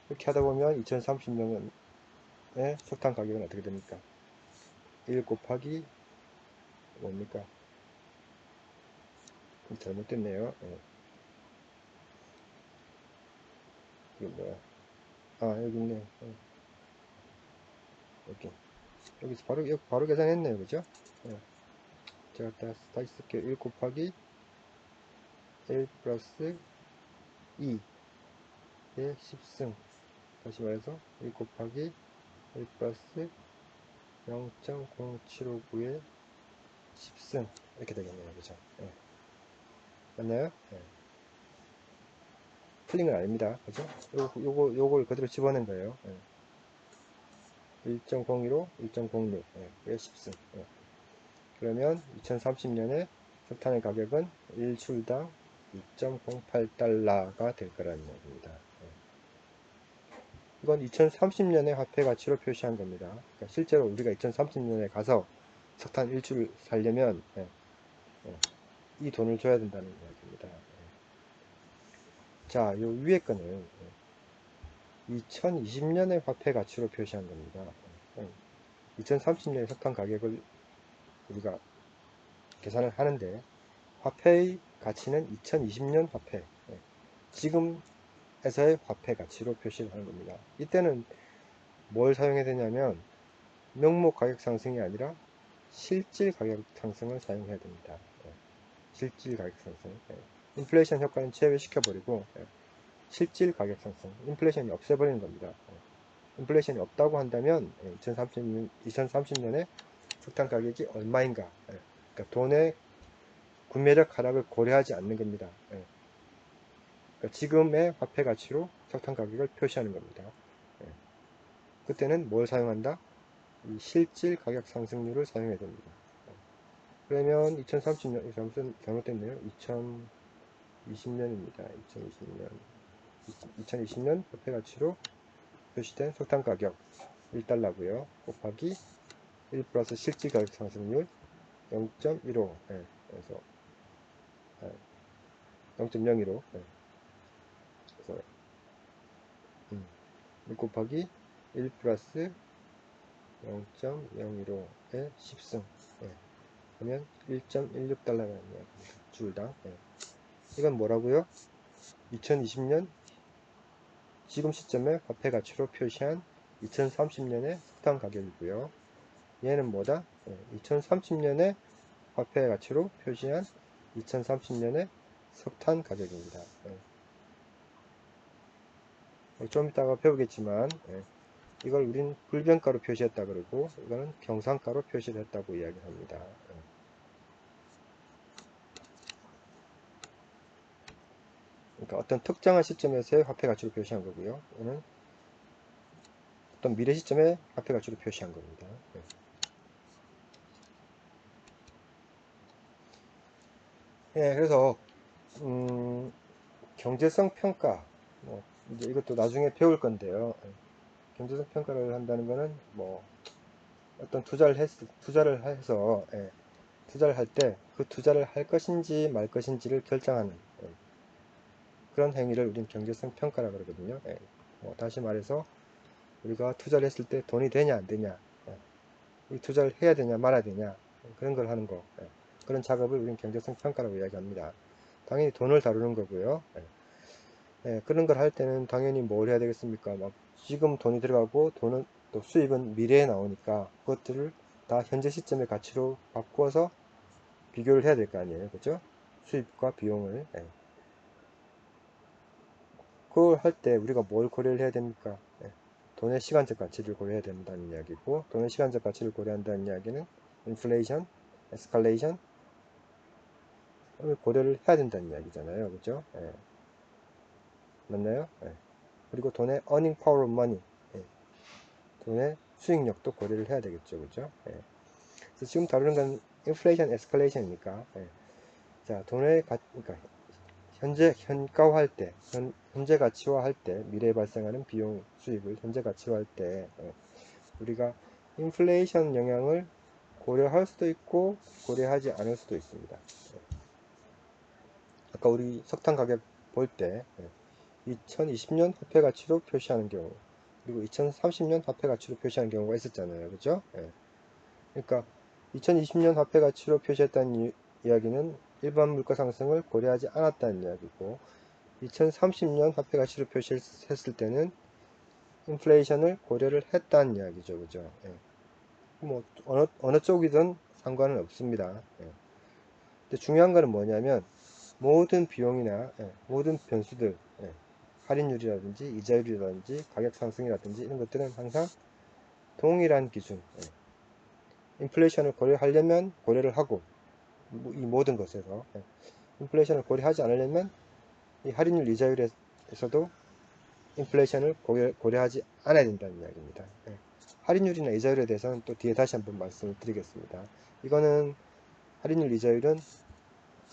이렇게 하다 보면 2030년에 석탄 가격은 어떻게 됩니까? 1 곱하기 뭡니까? 잘못됐네요. 이게 뭐야? 아, 여기 있네. 여기 여기서 바로 계산했네요. 그죠? 예. 제가 다시 쓸게요. 1 곱하기 1 플러스 2의 10승. 다시 말해서 1 곱하기 1 플러스 0.0759의 10승. 이렇게 되겠네요. 그죠? 예. 맞나요? 예. 풀린 건 아닙니다. 그죠? 요걸 그대로 집어낸 거예요. 예. 1.02로 1.06, 예, 10승. 예. 그러면 2030년에 석탄의 가격은 1출당 2.08달러가 될 거라는 얘기입니다. 예. 이건 2030년의 화폐 가치로 표시한 겁니다. 그러니까 실제로 우리가 2030년에 가서 석탄 1줄 살려면 이 돈을 줘야 된다는 이야기입니다. 자, 요 위에 거는 2020년의 화폐 가치로 표시한 겁니다. 2030년의 석탄 가격을 우리가 계산을 하는데 화폐의 가치는 2020년 화폐, 지금에서의 화폐 가치로 표시를 하는 겁니다. 이때는 뭘 사용해야 되냐면 명목 가격 상승이 아니라 실질 가격 상승을 사용해야 됩니다. 실질 가격 상승. 인플레이션 효과는 제외시켜버리고 실질 가격 상승, 인플레이션이 없애버리는 겁니다. 인플레이션이 없다고 한다면 2030년에 석탄 가격이 얼마인가, 그러니까 돈의 구매력 하락을 고려하지 않는 겁니다. 그러니까 지금의 화폐 가치로 석탄 가격을 표시하는 겁니다. 그때는 뭘 사용한다? 이 실질 가격 상승률을 사용해야 됩니다. 그러면 2030년, 잘못됐네요. 2020년입니다. 2020년 화폐 가치로 표시된 석탄 가격 1달러고요. 곱하기 1 플러스 실질 가격 상승률 0.15, 그래서 0.015, 그래서 1 곱하기 1 플러스 0.015의 10승, 그러면 1.16달러가 있네요. 줄당. 이건 뭐라고요? 2020년 지금 시점의 화폐 가치로 표시한 2030년의 석탄 가격이고요. 얘는 뭐다? 2030년의 화폐 가치로 표시한 2030년의 석탄 가격입니다. 좀 이따가 배우겠지만 이걸 우린 불변가로 표시했다 그러고 이거는 경상가로 표시를 했다고 이야기합니다. 그러니까 어떤 특정한 시점에서의 화폐 가치로 표시한 거고요. 이거는 어떤 미래 시점의 화폐 가치로 표시한 겁니다. 그래서 경제성 평가, 이제 이것도 나중에 배울 건데요. 경제성 평가를 한다는 거는 어떤 투자를 해서 투자를 할 때 그 투자를 할 것인지 말 것인지를 결정하는 그런 행위를 우리는 경제성 평가라 그러거든요. 다시 말해서 우리가 투자를 했을 때 돈이 되냐 안 되냐, 이 투자를 해야 되냐 말아야 되냐, 그런 걸 하는 거, 그런 작업을 우리는 경제성 평가라고 이야기합니다. 당연히 돈을 다루는 거고요. 그런 걸 할 때는 당연히 뭘 해야 되겠습니까? 막 지금 돈이 들어가고 돈은 또 수입은 미래에 나오니까 그것들을 다 현재 시점의 가치로 바꾸어서 비교를 해야 될 거 아니에요. 그죠? 수입과 비용을. 그걸 할 때 우리가 뭘 고려를 해야 됩니까? 돈의 시간적 가치를 고려해야 된다는 이야기고, 돈의 시간적 가치를 고려한다는 이야기는 인플레이션, 에스컬레이션을 고려를 해야 된다는 이야기잖아요. 그죠? 맞나요? 그리고 돈의 earning power of money, 돈의 수익력도 고려를 해야 되겠죠. 그죠? 그래서 지금 다루는 건 인플레이션, 에스컬레이션이니까, 자, 그러니까 현가화할 때, 현재 가치화할 때, 미래에 발생하는 비용, 수익을 현재 가치화할 때, 우리가 인플레이션 영향을 고려할 수도 있고, 고려하지 않을 수도 있습니다. 아까 우리 석탄 가격 볼 때, 2020년 화폐 가치로 표시하는 경우, 그리고 2030년 화폐 가치로 표시하는 경우가 있었잖아요. 그죠? 그러니까 2020년 화폐 가치로 표시했다는 이야기는 일반 물가 상승을 고려하지 않았다는 이야기고, 2030년 화폐 가치로 표시했을 때는 인플레이션을 고려를 했다는 이야기죠. 그죠? 뭐 어느 쪽이든 상관은 없습니다. 예. 근데 중요한 거는 뭐냐면 모든 비용이나 모든 변수들, 할인율이라든지 이자율이라든지 가격 상승이라든지 이런 것들은 항상 동일한 기준, 인플레이션을 고려하려면 고려를 하고, 이 모든 것에서 인플레이션을 고려하지 않으려면 이 할인율 이자율에서도 인플레이션을 고려하지 않아야 된다는 이야기입니다. 할인율이나 이자율에 대해서는 또 뒤에 다시 한번 말씀을 드리겠습니다. 이거는 할인율 이자율은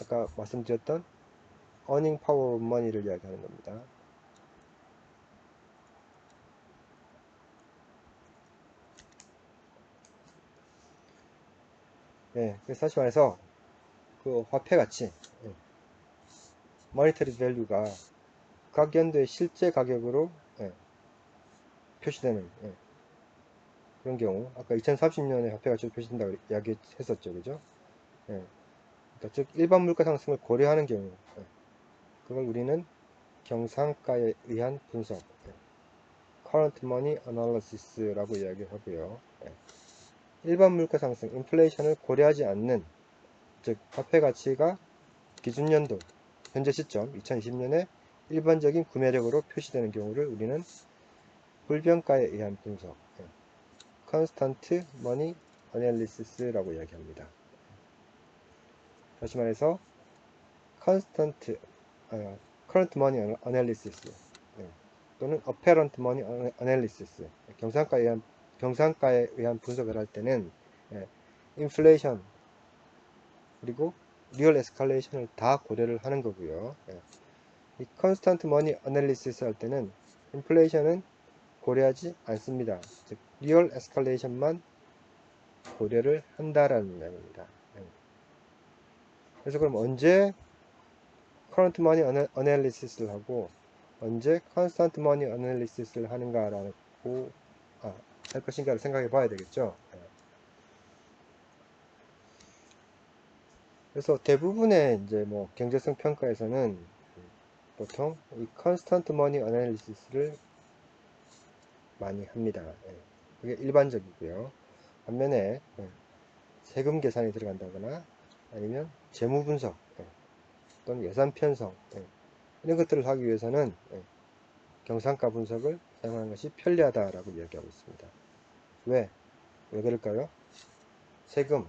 아까 말씀드렸던 earning power of money를 이야기하는 겁니다. 그래서 다시 말해서 그 화폐 가치, monetary value가 각 연도의 실제 가격으로 표시되는 그런 경우, 아까 2030년에 화폐 가치로 표시된다고 이야기했었죠, 그죠? 그러니까 즉 일반 물가 상승을 고려하는 경우, 그걸 우리는 경상가에 의한 분석, current money analysis라고 이야기하고요. 일반 물가 상승, 인플레이션을 고려하지 않는, 즉 화폐 가치가 기준연도, 현재 시점 2020년에 일반적인 구매력으로 표시되는 경우를 우리는 불변가에 의한 분석, constant money analysis라고 이야기합니다. 다시 말해서 constant, current money analysis 또는 apparent money analysis, 경상가에 의한 분석을 할 때는 인플레이션 그리고 리얼 에스컬레이션을 다 고려를 하는 거고요. 이 constant money analysis 할 때는 인플레이션은 고려하지 않습니다. 즉 리얼 에스컬레이션만 고려를 한다라는 이야기입니다. 그래서 그럼 언제 current money analysis를 하고 언제 constant money analysis를 하는가라고 할 것인가를 생각해 봐야 되겠죠. 그래서 대부분의 이제 뭐 경제성 평가에서는 보통 이 constant money analysis를 많이 합니다. 그게 일반적이고요. 반면에 세금 계산이 들어간다거나 아니면 재무 분석 또는 예산 편성 이런 것들을 하기 위해서는 경상가 분석을 사용하는 것이 편리하다라고 이야기하고 있습니다. 왜 그럴까요? 세금,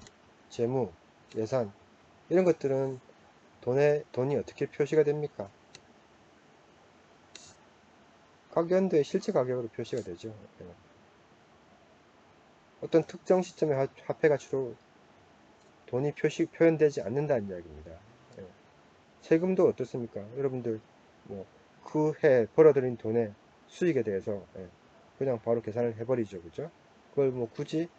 재무, 예산 이런 것들은 돈이 어떻게 표시가 됩니까? 각 연도의 실제 가격으로 표시가 되죠. 어떤 특정 시점의 화폐 가치로 돈이 표현되지 않는다는 이야기입니다. 세금도 어떻습니까? 여러분들 그 해 벌어들인 돈의 수익에 대해서 그냥 바로 계산을 해버리죠, 그죠? 그걸 굳이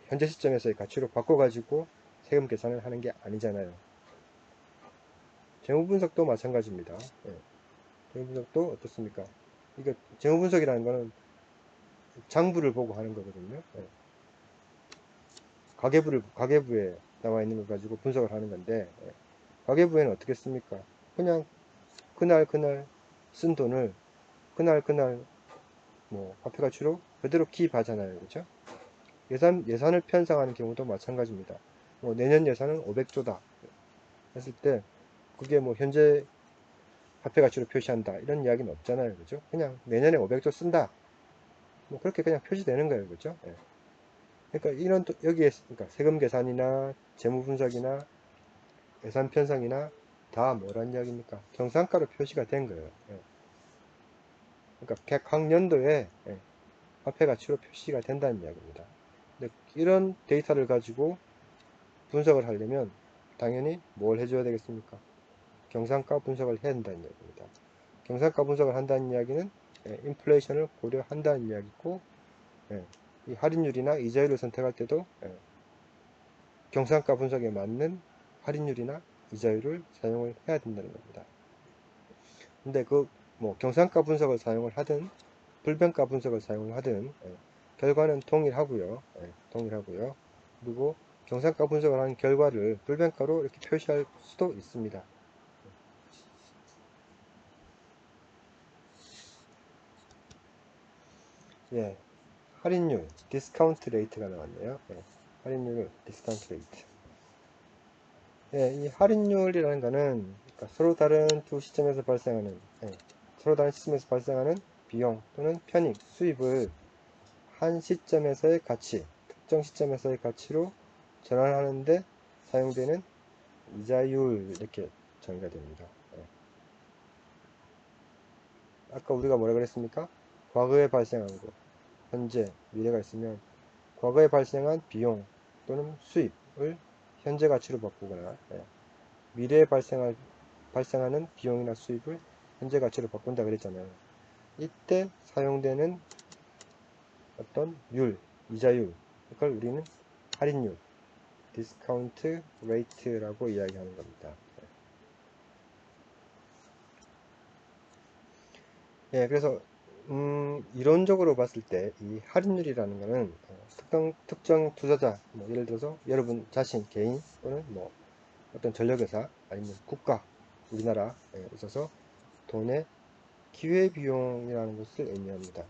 현재 시점에서의 가치로 바꿔가지고 세금 계산을 하는 게 아니잖아요. 재무 분석도 마찬가지입니다. 재무 분석도 어떻습니까? 이거 재무 분석이라는 거는 장부를 보고 하는 거거든요. 가계부에 나와 있는 걸 가지고 분석을 하는 건데 가계부에는 어떻게 씁니까? 그냥 그날 쓴 돈을 그날 화폐 가치로 그대로 기입하잖아요, 그렇죠? 예산을 편성하는 경우도 마찬가지입니다. 내년 예산은 500조다 했을 때 그게 현재 화폐 가치로 표시한다 이런 이야기는 없잖아요, 그죠? 그냥 내년에 500조 쓴다 그렇게 그냥 표시되는 거예요, 그죠? 그러니까 여기에 그러니까 세금 계산이나 재무 분석이나 예산 편성이나 다 뭐란 이야기입니까? 경상가로 표시가 된 거예요. 그러니까 각 연도에 화폐 가치로 표시가 된다는 이야기입니다. 근데 이런 데이터를 가지고 분석을 하려면 당연히 뭘 해줘야 되겠습니까? 경상가 분석을 해야 한다는 이야기입니다. 경상가 분석을 한다는 이야기는 인플레이션을 고려한다는 이야기고 이 할인율이나 이자율을 선택할 때도 경상가 분석에 맞는 할인율이나 이자율을 사용을 해야 된다는 겁니다. 근데 경상가 분석을 사용을 하든 불변가 분석을 사용을 하든 결과는 동일하고요. 동일하고요. 그리고 경상가 분석을 한 결과를 불변가로 이렇게 표시할 수도 있습니다. 할인율, 디스카운트 레이트가 나왔네요. 예, 할인율, 디스카운트 레이트. 예, 이 할인율이라는 거는 그러니까 서로 다른 두 시점에서 발생하는 서로 다른 시점에서 발생하는 비용 또는 편익, 수입을 한 시점에서의 가치, 특정 시점에서의 가치로 전환하는데 사용되는 이자율 이렇게 정의가 됩니다. 예. 아까 우리가 뭐라 그랬습니까? 과거에 발생한 것, 현재, 미래가 있으면 과거에 발생한 비용 또는 수입을 현재 가치로 바꾸거나 미래에 발생하는 비용이나 수입을 현재 가치로 바꾼다 그랬잖아요. 이때 사용되는 어떤 율, 이자율, 이걸 우리는 할인율, 디스카운트 레이트라고 이야기하는 겁니다. 예, 그래서 이론적으로 봤을 때 이 할인율이라는 것은 특정 투자자, 뭐 예를 들어서 여러분 자신 개인 또는 뭐 어떤 전력회사 아니면 국가, 우리나라에 있어서 돈의 기회비용이라는 것을 의미합니다.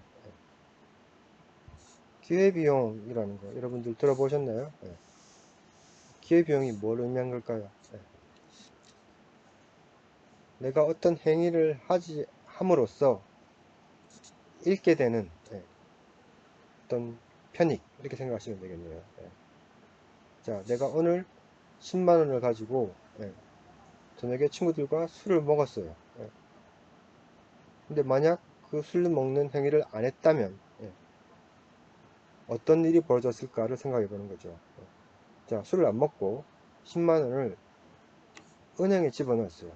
기회비용이라는 거 여러분들 들어보셨나요? 기회비용이 뭘 의미한 걸까요? 내가 어떤 행위를 함으로써 잃게 되는 어떤 편익 이렇게 생각하시면 되겠네요. 자, 내가 오늘 10만원을 가지고 저녁에 친구들과 술을 먹었어요. 근데 만약 그 술 먹는 행위를 안 했다면 어떤 일이 벌어졌을까를 생각해 보는 거죠. 자, 술을 안 먹고 10만원을 은행에 집어넣었어요.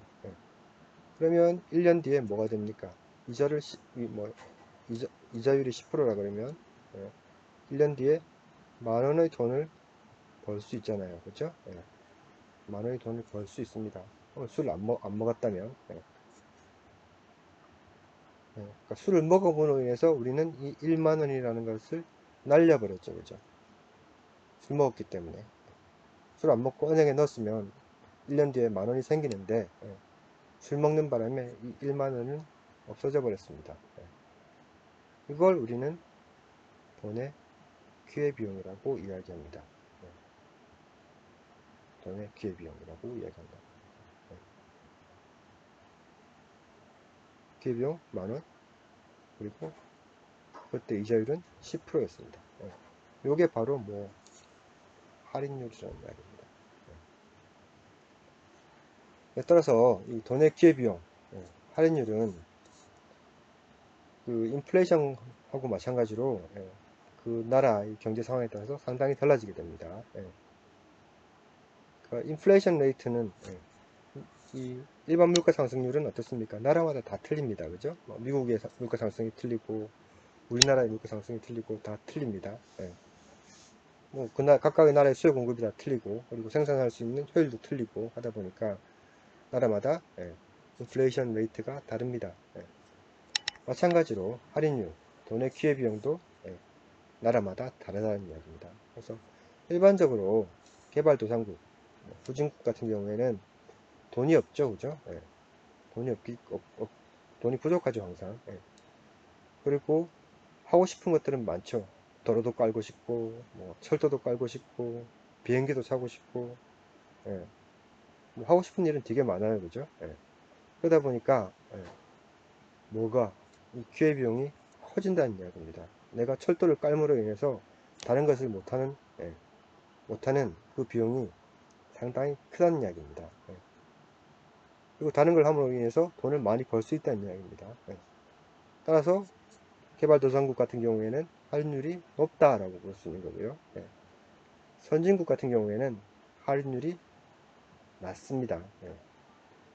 그러면 1년 뒤에 뭐가 됩니까? 이자를 이자율이 10%라 그러면 1년 뒤에 만원의 돈을 벌 수 있잖아요. 그렇죠? 만원의 돈을 벌 수 있습니다. 술을 안 먹었다면 그러니까 술을 먹어보로 인해서 우리는 이 1만원이라는 것을 날려버렸죠. 그죠? 술 먹었기 때문에 술 안 먹고 은행에 넣었으면 1년 뒤에 만원이 생기는데 술 먹는 바람에 이 1만원은 없어져 버렸습니다. 이걸 우리는 돈의 기회비용이라고 이야기합니다. 돈의 기회비용이라고 이야기합니다. 기회비용 만원, 그리고 그때 이자율은 10%였습니다. 요게 바로 뭐 할인율이라는 이야기입니다. 따라서 이 돈의 기회비용, 할인율은 그 인플레이션하고 마찬가지로 그 나라의 경제 상황에 따라서 상당히 달라지게 됩니다. 그 인플레이션 레이트는 이 일반 물가 상승률은 어떻습니까? 나라마다 다 틀립니다. 그죠? 뭐 미국의 물가 상승이 틀리고 우리나라의 물가 상승이 틀리고 다 틀립니다. 뭐 각각의 나라의 수요 공급이 다 틀리고 그리고 생산할 수 있는 효율도 틀리고 하다 보니까 나라마다 인플레이션 레이트가 다릅니다. 마찬가지로 할인율, 돈의 기회비용도 나라마다 다르다는 이야기입니다. 그래서 일반적으로 개발도상국, 후진국 같은 경우에는 돈이 없죠, 그죠? 돈이 부족하죠, 항상. 그리고 하고 싶은 것들은 많죠. 도로도 깔고 싶고, 뭐 철도도 깔고 싶고, 비행기도 사고 싶고, 뭐 하고 싶은 일은 되게 많아요, 그죠? 그러다 보니까 뭐가 이 기회비용이 커진다는 이야기입니다. 내가 철도를 깔므로 인해서 다른 것을 못하는 그 비용이 상당히 크다는 이야기입니다. 그리고 다른 걸 함으로 인해서 돈을 많이 벌 수 있다는 이야기입니다. 따라서 개발도상국 같은 경우에는 할인율이 높다라고 볼 수 있는 거고요. 선진국 같은 경우에는 할인율이 낮습니다.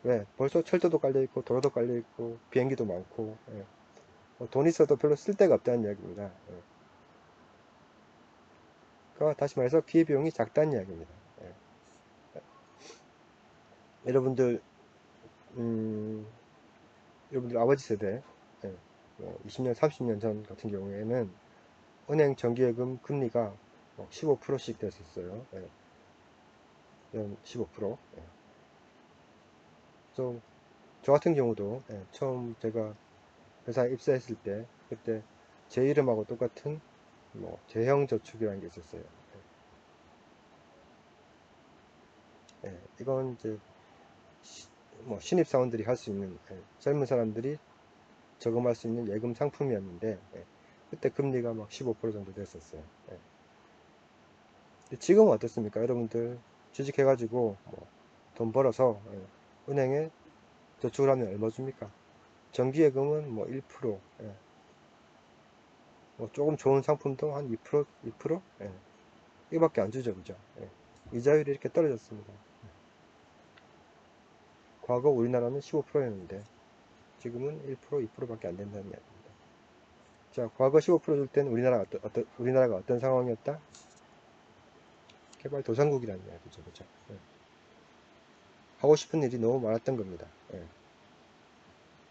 왜? 벌써 철도도 깔려있고 도로도 깔려있고 비행기도 많고 돈 있어도 별로 쓸 데가 없다는 이야기입니다. 그러니까 다시 말해서 기회비용이 작다는 이야기입니다. 여러분들 여러분들 아버지 세대 20년 30년 전 같은 경우에는 은행 정기예금 금리가 15%씩 됐었어요. 15%. 그래서 저 같은 경우도 처음 제가 회사에 입사했을 때 그때 제 이름하고 똑같은 뭐 대형 저축이라는 게 있었어요. 이건 이제 뭐 신입사원들이 할 수 있는, 젊은 사람들이 저금할 수 있는 예금 상품이었는데, 그때 금리가 막 15% 정도 됐었어요. 지금은 어떻습니까? 여러분들 취직해가지고 뭐 돈 벌어서 은행에 저축을 하면 얼마 줍니까? 정기예금은 뭐 1%, 뭐 조금 좋은 상품도 한 2%, 2%? 이거밖에 안 주죠, 그죠? 이자율이 이렇게 떨어졌습니다. 과거 우리나라는 15%였는데 지금은 1%, 2%밖에 안 된다는 이야기입니다. 자, 과거 15%줄 때는 우리나라가 어떤 상황이었다? 개발도상국이라는 이야기죠, 그죠? 하고 싶은 일이 너무 많았던 겁니다.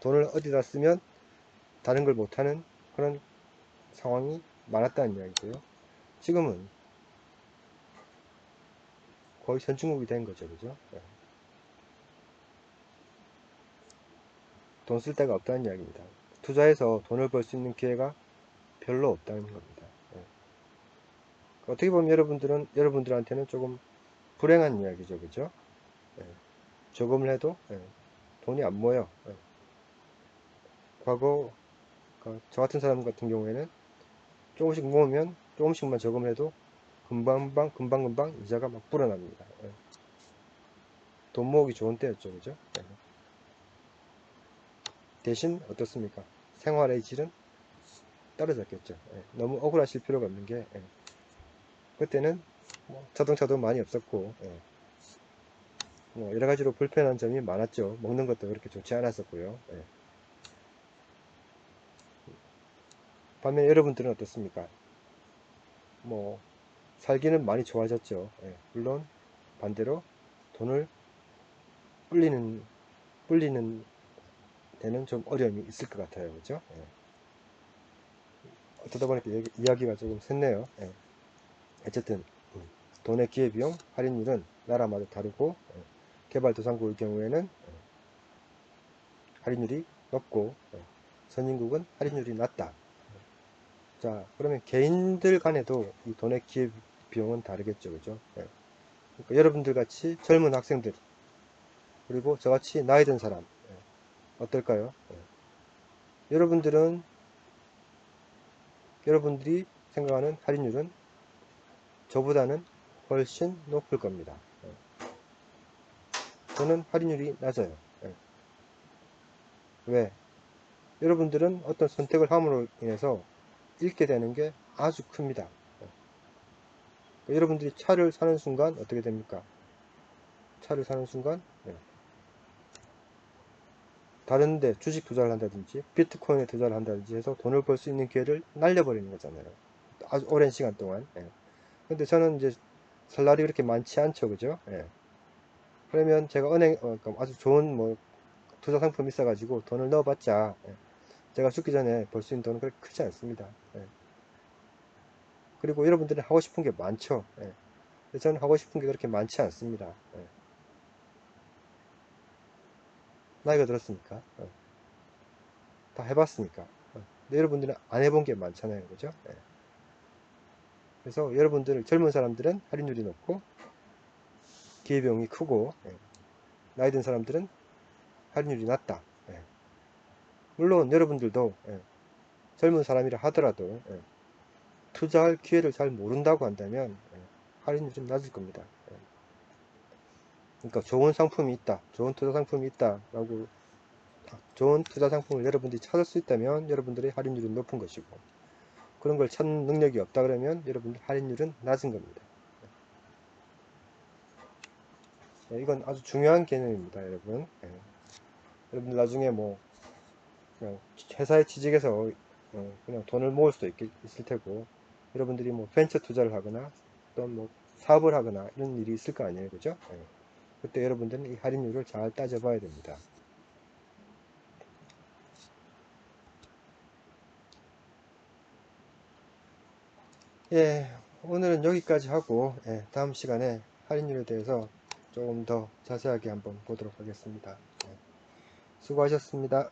돈을 어디다 쓰면 다른 걸 못하는 그런 상황이 많았다는 이야기고요. 지금은 거의 선진국이 된 거죠, 그죠? 돈 쓸 데가 없다는 이야기입니다. 투자해서 돈을 벌 수 있는 기회가 별로 없다는 겁니다. 어떻게 보면 여러분들한테는 조금 불행한 이야기죠, 그죠? 저금을 해도 돈이 안 모여. 과거 저 같은 사람 같은 경우에는 조금씩 모으면 조금씩만 저금을 해도 금방 이자가 막 불어납니다. 돈 모으기 좋은 때였죠, 그죠? 대신 어떻습니까? 생활의 질은 떨어졌겠죠. 너무 억울하실 필요가 없는 게 그때는 뭐 자동차도 많이 없었고 뭐 여러 가지로 불편한 점이 많았죠. 먹는 것도 그렇게 좋지 않았었고요. 반면에 여러분들은 어떻습니까? 뭐 살기는 많이 좋아졌죠. 물론 반대로 돈을 불리는 데는 좀 어려움이 있을 것 같아요. 그죠? 어쩌다 보니까 이야기가 조금 샜네요. 어쨌든 돈의 기회비용 할인율은 나라마다 다르고 개발도상국의 경우에는 할인율이 높고 선진국은 할인율이 낮다. 자, 그러면 개인들 간에도 이 돈의 기회비용은 다르겠죠. 그죠? 그러니까 여러분들 같이 젊은 학생들 그리고 저같이 나이 든 사람 어떨까요? 여러분들이 생각하는 할인율은 저보다는 훨씬 높을 겁니다. 저는 할인율이 낮아요. 왜? 여러분들은 어떤 선택을 함으로 인해서 잃게 되는 게 아주 큽니다. 여러분들이 차를 사는 순간 어떻게 됩니까? 차를 사는 순간 다른데 주식 투자를 한다든지 비트코인에 투자를 한다든지 해서 돈을 벌 수 있는 기회를 날려버리는 거잖아요. 아주 오랜 시간 동안. 근데 저는 이제 살 날이 그렇게 많지 않죠, 그죠? 그러면 제가 그러니까 아주 좋은 뭐 투자 상품이 있어가지고 돈을 넣어봤자 제가 죽기 전에 벌 수 있는 돈은 그렇게 크지 않습니다. 그리고 여러분들은 하고 싶은 게 많죠. 저는 하고 싶은 게 그렇게 많지 않습니다. 나이가 들었으니까 다 해봤으니까. 근데 여러분들은 안 해본 게 많잖아요, 그죠? 그래서 여러분들 젊은 사람들은 할인율이 높고 기회비용이 크고 나이 든 사람들은 할인율이 낮다. 물론 여러분들도 젊은 사람이라 하더라도 투자할 기회를 잘 모른다고 한다면 할인율이 좀 낮을 겁니다. 그러니까 좋은 상품이 있다, 좋은 투자 상품이 있다 라고 좋은 투자 상품을 여러분들이 찾을 수 있다면 여러분들의 할인율은 높은 것이고 그런 걸 찾는 능력이 없다 그러면 여러분들 할인율은 낮은 겁니다. 이건 아주 중요한 개념입니다, 여러분. 여러분들 나중에 뭐 그냥 회사에 취직해서 그냥 돈을 모을 수도 있을 테고 여러분들이 뭐 벤처 투자를 하거나 또 뭐 사업을 하거나 이런 일이 있을 거 아니에요, 그죠? 그때 여러분들은 이 할인율을 잘 따져봐야 됩니다. 예, 오늘은 여기까지 하고 다음 시간에 할인율에 대해서 조금 더 자세하게 한번 보도록 하겠습니다. 수고하셨습니다.